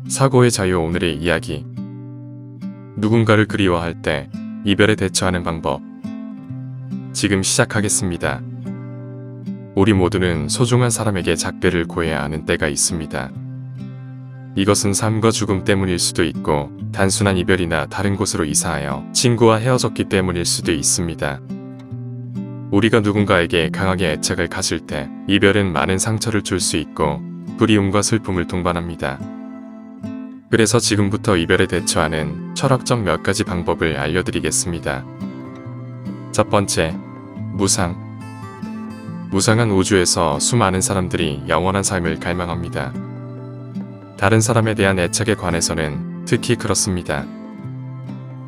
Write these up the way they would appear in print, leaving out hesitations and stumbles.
사고의 자유. 오늘의 이야기. 누군가를 그리워할 때 이별에 대처하는 방법. 지금 시작하겠습니다. 우리 모두는 소중한 사람에게 작별을 고해야 하는 때가 있습니다. 이것은 삶과 죽음 때문일 수도 있고 단순한 이별이나 다른 곳으로 이사하여 친구와 헤어졌기 때문일 수도 있습니다. 우리가 누군가에게 강하게 애착을 가질 때 이별은 많은 상처를 줄 수 있고 그리움과 슬픔을 동반합니다. 그래서 지금부터 이별에 대처하는 철학적 몇 가지 방법을 알려드리겠습니다. 첫 번째, 무상. 무상한 우주에서 수많은 사람들이 영원한 삶을 갈망합니다. 다른 사람에 대한 애착에 관해서는 특히 그렇습니다.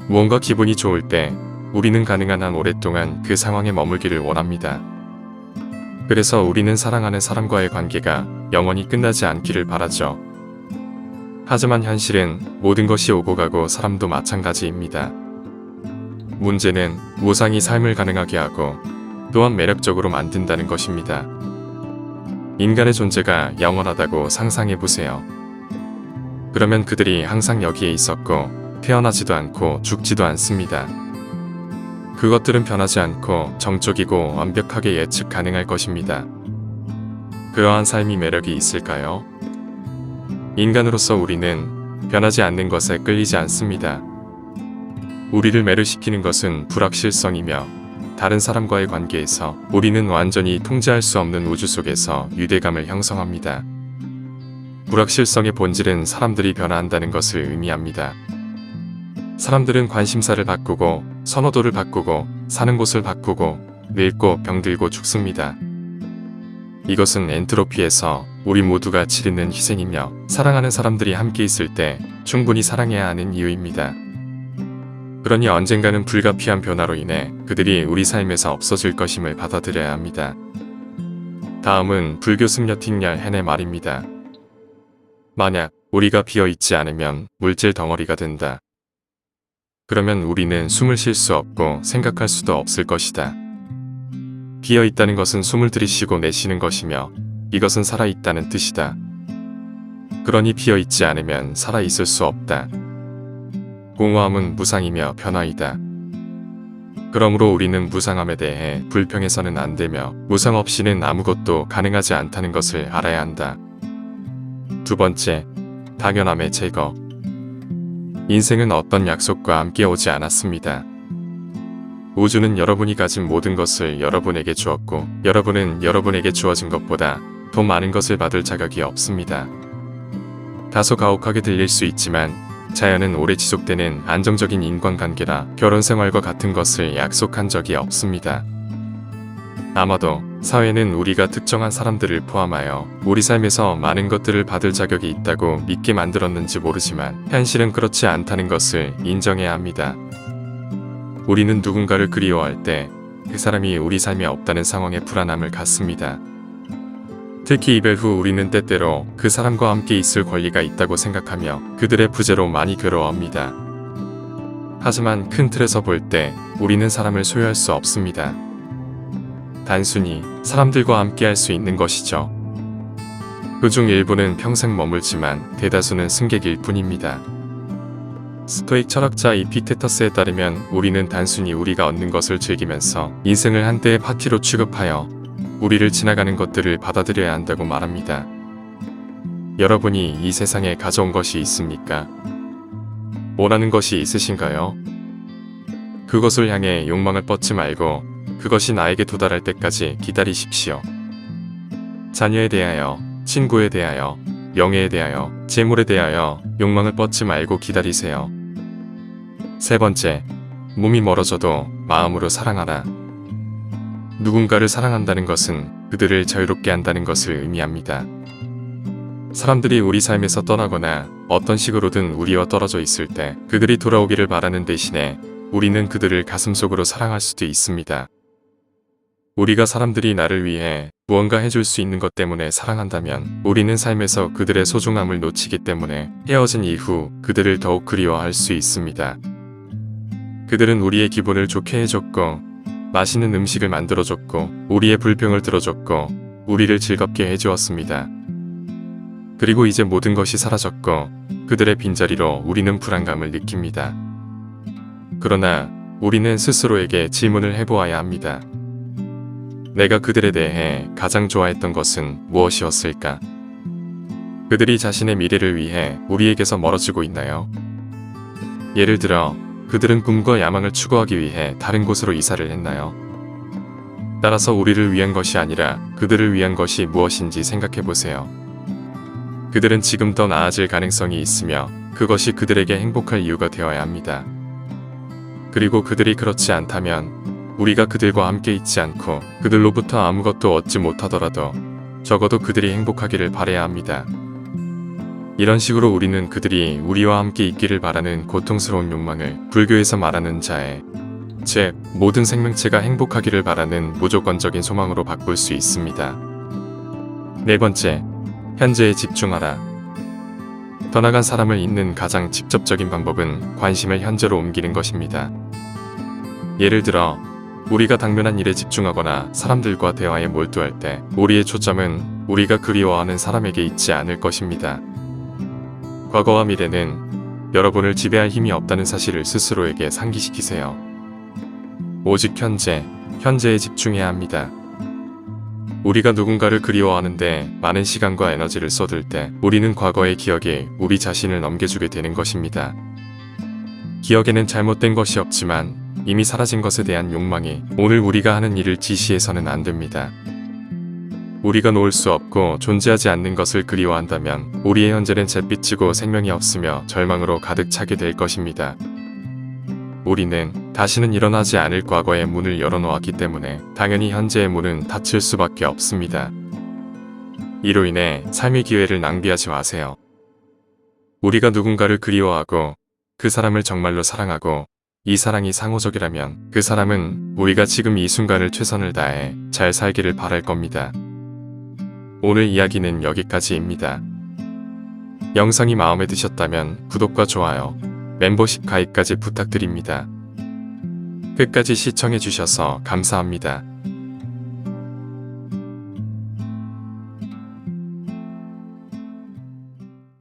무언가 기분이 좋을 때 우리는 가능한 한 오랫동안 그 상황에 머물기를 원합니다. 그래서 우리는 사랑하는 사람과의 관계가 영원히 끝나지 않기를 바라죠. 하지만 현실은 모든 것이 오고 가고 사람도 마찬가지입니다. 문제는 무상이 삶을 가능하게 하고 또한 매력적으로 만든다는 것입니다. 인간의 존재가 영원하다고 상상해보세요. 그러면 그들이 항상 여기에 있었고 태어나지도 않고 죽지도 않습니다. 그것들은 변하지 않고 정적이고 완벽하게 예측 가능할 것입니다. 그러한 삶이 매력이 있을까요? 인간으로서 우리는 변하지 않는 것에 끌리지 않습니다. 우리를 매료시키는 것은 불확실성이며 다른 사람과의 관계에서 우리는 완전히 통제할 수 없는 우주 속에서 유대감을 형성합니다. 불확실성의 본질은 사람들이 변화한다는 것을 의미합니다. 사람들은 관심사를 바꾸고 선호도를 바꾸고 사는 곳을 바꾸고 늙고 병들고 죽습니다. 이것은 엔트로피에서 우리 모두가 치르는 희생이며 사랑하는 사람들이 함께 있을 때 충분히 사랑해야 하는 이유입니다. 그러니 언젠가는 불가피한 변화로 인해 그들이 우리 삶에서 없어질 것임을 받아들여야 합니다. 다음은 불교 승려 틱렬 헨의 말입니다. 만약 우리가 비어있지 않으면 물질 덩어리가 된다. 그러면 우리는 숨을 쉴 수 없고 생각할 수도 없을 것이다. 비어있다는 것은 숨을 들이쉬고 내쉬는 것이며 이것은 살아있다는 뜻이다. 그러니 비어있지 않으면 살아있을 수 없다. 공허함은 무상이며 변화이다. 그러므로 우리는 무상함에 대해 불평해서는 안 되며 무상 없이는 아무것도 가능하지 않다는 것을 알아야 한다. 두 번째, 당연함의 제거. 인생은 어떤 약속과 함께 오지 않았습니다. 우주는 여러분이 가진 모든 것을 여러분에게 주었고 여러분은 여러분에게 주어진 것보다 더 많은 것을 받을 자격이 없습니다. 다소 가혹하게 들릴 수 있지만 자연은 오래 지속되는 안정적인 인간관계라 결혼 생활과 같은 것을 약속한 적이 없습니다. 아마도 사회는 우리가 특정한 사람들을 포함하여 우리 삶에서 많은 것들을 받을 자격이 있다고 믿게 만들었는지 모르지만 현실은 그렇지 않다는 것을 인정해야 합니다. 우리는 누군가를 그리워할 때 그 사람이 우리 삶에 없다는 상황에 불안함을 갖습니다. 특히 이별 후 우리는 때때로 그 사람과 함께 있을 권리가 있다고 생각하며 그들의 부재로 많이 괴로워합니다. 하지만 큰 틀에서 볼 때 우리는 사람을 소유할 수 없습니다. 단순히 사람들과 함께 할 수 있는 것이죠. 그중 일부는 평생 머물지만 대다수는 승객일 뿐입니다. 스토익 철학자 이피테터스에 따르면 우리는 단순히 우리가 얻는 것을 즐기면서 인생을 한때의 파티로 취급하여 우리를 지나가는 것들을 받아들여야 한다고 말합니다. 여러분이 이 세상에 가져온 것이 있습니까? 원하는 것이 있으신가요? 그것을 향해 욕망을 뻗지 말고 그것이 나에게 도달할 때까지 기다리십시오. 자녀에 대하여, 친구에 대하여, 명예에 대하여, 재물에 대하여 욕망을 뻗지 말고 기다리세요. 세 번째, 몸이 멀어져도 마음으로 사랑하라. 누군가를 사랑한다는 것은 그들을 자유롭게 한다는 것을 의미합니다. 사람들이 우리 삶에서 떠나거나 어떤 식으로든 우리와 떨어져 있을 때 그들이 돌아오기를 바라는 대신에 우리는 그들을 가슴속으로 사랑할 수도 있습니다. 우리가 사람들이 나를 위해 무언가 해줄 수 있는 것 때문에 사랑한다면 우리는 삶에서 그들의 소중함을 놓치기 때문에 헤어진 이후 그들을 더욱 그리워할 수 있습니다. 그들은 우리의 기분을 좋게 해줬고 맛있는 음식을 만들어줬고 우리의 불평을 들어줬고 우리를 즐겁게 해주었습니다. 그리고 이제 모든 것이 사라졌고 그들의 빈자리로 우리는 불안감을 느낍니다. 그러나 우리는 스스로에게 질문을 해보아야 합니다. 내가 그들에 대해 가장 좋아했던 것은 무엇이었을까? 그들이 자신의 미래를 위해 우리에게서 멀어지고 있나요? 예를 들어 그들은 꿈과 야망을 추구하기 위해 다른 곳으로 이사를 했나요? 따라서 우리를 위한 것이 아니라 그들을 위한 것이 무엇인지 생각해 보세요. 그들은 지금 더 나아질 가능성이 있으며 그것이 그들에게 행복할 이유가 되어야 합니다. 그리고 그들이 그렇지 않다면 우리가 그들과 함께 있지 않고 그들로부터 아무것도 얻지 못하더라도 적어도 그들이 행복하기를 바라야 합니다. 이런 식으로 우리는 그들이 우리와 함께 있기를 바라는 고통스러운 욕망을 불교에서 말하는 자애, 즉 모든 생명체가 행복하기를 바라는 무조건적인 소망으로 바꿀 수 있습니다. 네 번째, 현재에 집중하라. 떠나간 사람을 잇는 가장 직접적인 방법은 관심을 현재로 옮기는 것입니다. 예를 들어 우리가 당면한 일에 집중하거나 사람들과 대화에 몰두할 때 우리의 초점은 우리가 그리워하는 사람에게 있지 않을 것입니다. 과거와 미래는 여러분을 지배할 힘이 없다는 사실을 스스로에게 상기시키세요. 오직 현재에 집중해야 합니다. 우리가 누군가를 그리워하는데 많은 시간과 에너지를 쏟을 때 우리는 과거의 기억에 우리 자신을 넘겨주게 되는 것입니다. 기억에는 잘못된 것이 없지만 이미 사라진 것에 대한 욕망이 오늘 우리가 하는 일을 지시해서는 안 됩니다. 우리가 놓을 수 없고 존재하지 않는 것을 그리워한다면 우리의 현재는 잿빛이고 생명이 없으며 절망으로 가득 차게 될 것입니다. 우리는 다시는 일어나지 않을 과거의 문을 열어놓았기 때문에 당연히 현재의 문은 닫힐 수밖에 없습니다. 이로 인해 삶의 기회를 낭비하지 마세요. 우리가 누군가를 그리워하고 그 사람을 정말로 사랑하고 이 사랑이 상호적이라면 그 사람은 우리가 지금 이 순간을 최선을 다해 잘 살기를 바랄 겁니다. 오늘 이야기는 여기까지입니다. 영상이 마음에 드셨다면 구독과 좋아요, 멤버십 가입까지 부탁드립니다. 끝까지 시청해주셔서 감사합니다.